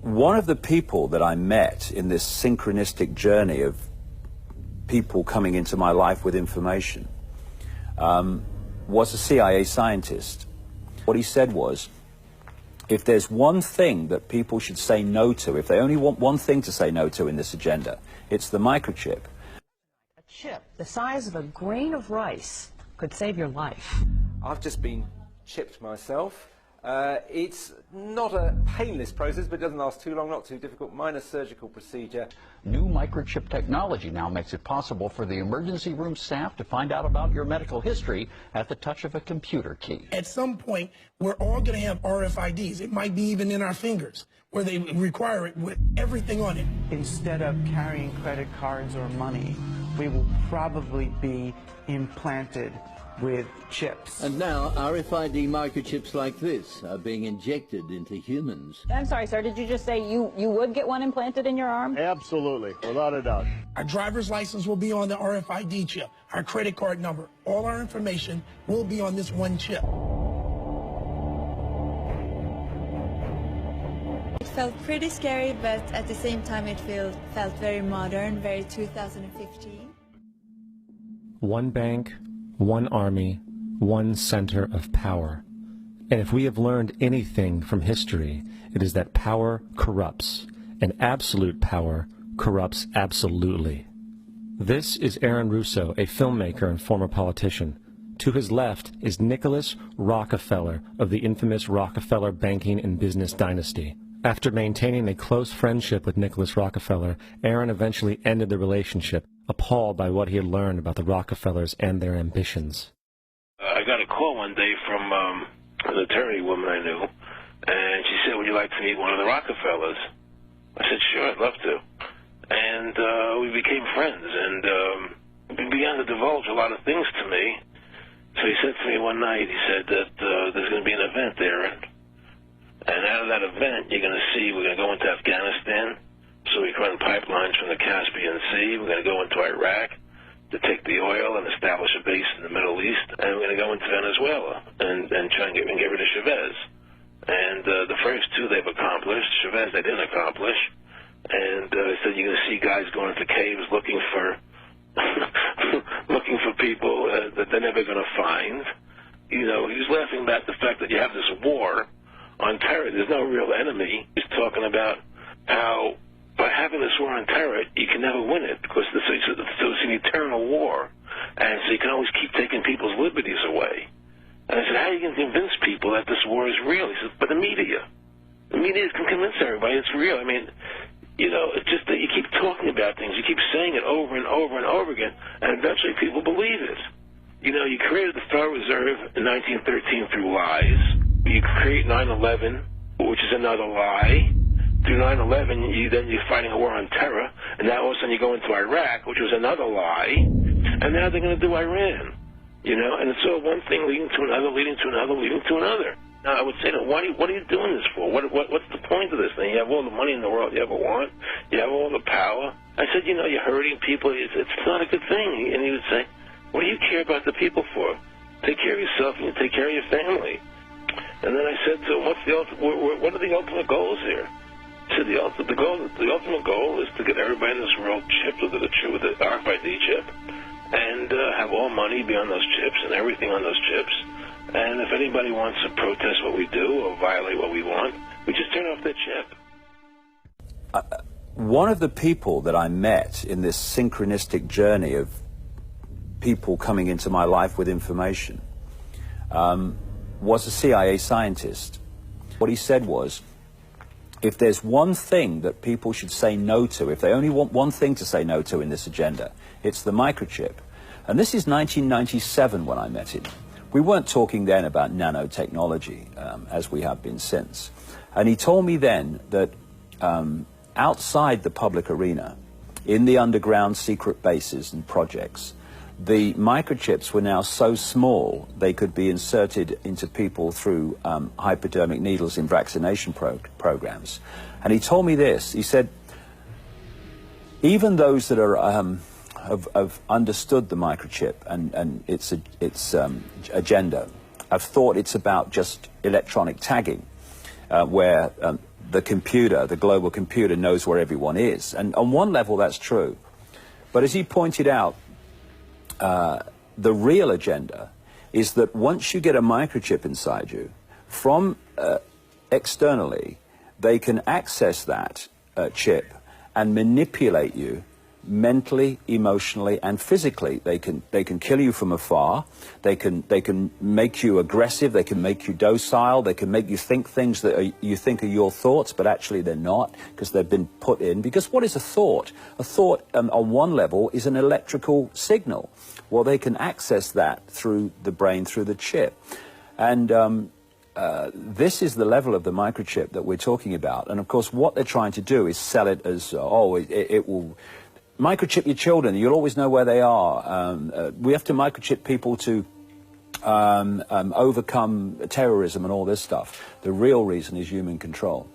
One of the people that I met in this synchronistic journey of people coming into my life with information was a CIA scientist. What he said was, if there's one thing that people should say no to, if they only want one thing to say no to in this agenda, it's the microchip. A chip the size of a grain of rice could save your life. I've just been chipped myself. It's not a painless process, but it doesn't last too long, not too difficult, minor surgical procedure. New microchip technology now makes it possible for the emergency room staff to find out about your medical history at the touch of a computer key. At some point, we're all going to have RFIDs. It might be even in our fingers, where they require it with everything on it. Instead of carrying credit cards or money, we will probably be implanted with chips. And now RFID microchips like this are being injected into humans. I'm sorry, sir, did you just say you would get one implanted in your arm? Absolutely, without a doubt. Our driver's license will be on the RFID chip. Our credit card number, all our information will be on this one chip. It felt pretty scary, but at the same time it felt very modern, very 2015. One bank, one army, one center of power. And if we have learned anything from history, it is that power corrupts, and absolute power corrupts absolutely. This is Aaron Russo, a filmmaker and former politician. To his left is Nicholas Rockefeller of the infamous Rockefeller banking and business dynasty. After maintaining a close friendship with Nicholas Rockefeller, Aaron eventually ended the relationship, appalled by what he had learned about the Rockefellers and their ambitions. I got a call one day from an attorney woman I knew, and she said, would you like to meet one of the Rockefellers? I said, sure, I'd love to. And we became friends, and he began to divulge a lot of things to me. So he said to me one night, he said that there's going to be an event there, and out of that event, you're going to see, we're going to go into Afghanistan, so we can run pipelines from the Caspian Sea. We're going to go into Iraq to take the oil and establish a base in the Middle East, and we're going to go into Venezuela and try and get rid of Chavez. And the first two they've accomplished. Chavez they didn't accomplish. And he said you're going to see guys going into caves looking for looking for people that they're never going to find. You know, he was laughing about the fact that you have this war on terror. There's no real enemy. He's talking about how by having this war on terror, you can never win it because it's an eternal war. And so you can always keep taking people's liberties away. And I said, how are you going to convince people that this war is real? He said, but the media. The media can convince everybody it's real. I mean, you know, it's just that you keep talking about things. You keep saying it over and over and over again, and eventually people believe it. You know, you created the Federal Reserve in 1913 through lies. You create 9/11, which is another lie. Through 9/11, you're fighting a war on terror, and now all of a sudden you go into Iraq, which was another lie, and now they're going to do Iran. You know, and it's all one thing leading to another, leading to another, leading to another. Now, I would say, what are you doing this for? What's the point of this thing? You have all the money in the world you ever want. You have all the power. I said, you know, you're hurting people. It's not a good thing. And he would say, what do you care about the people for? Take care of yourself and you take care of your family. And then I said to him, what are the ultimate goals here? He said, the ultimate goal is to get everybody in this world chipped with the RFID chip and have all money be on those chips and everything on those chips. And if anybody wants to protest what we do or violate what we want, we just turn off their chip. One of the people that I met in this synchronistic journey of people coming into my life with information was a CIA scientist. What he said was, if there's one thing that people should say no to, if they only want one thing to say no to in this agenda, it's the microchip. And this is 1997 when I met him. We weren't talking then about nanotechnology, as we have been since. And he told me then that outside the public arena, in the underground secret bases and projects, the microchips were now so small they could be inserted into people through hypodermic needles in vaccination programs. And he told me this, he said, even those that are have understood the microchip and its agenda have thought it's about just electronic tagging, where the computer, the global computer, knows where everyone is. And on one level, that's true. But as he pointed out, the real agenda is that once you get a microchip inside you, from externally, they can access that chip and manipulate you mentally, emotionally, and physically. They can kill you from afar. They can make you aggressive. They can make you docile. They can make you think things that you think are your thoughts, but actually they're not, because they've been put in. Because what is a thought? A thought, on one level, is an electrical signal. Well, they can access that through the brain, through the chip. And this is the level of the microchip that we're talking about. And of course, what they're trying to do is sell it as, it will microchip your children. You'll always know where they are. We have to microchip people to overcome terrorism and all this stuff. The real reason is human control.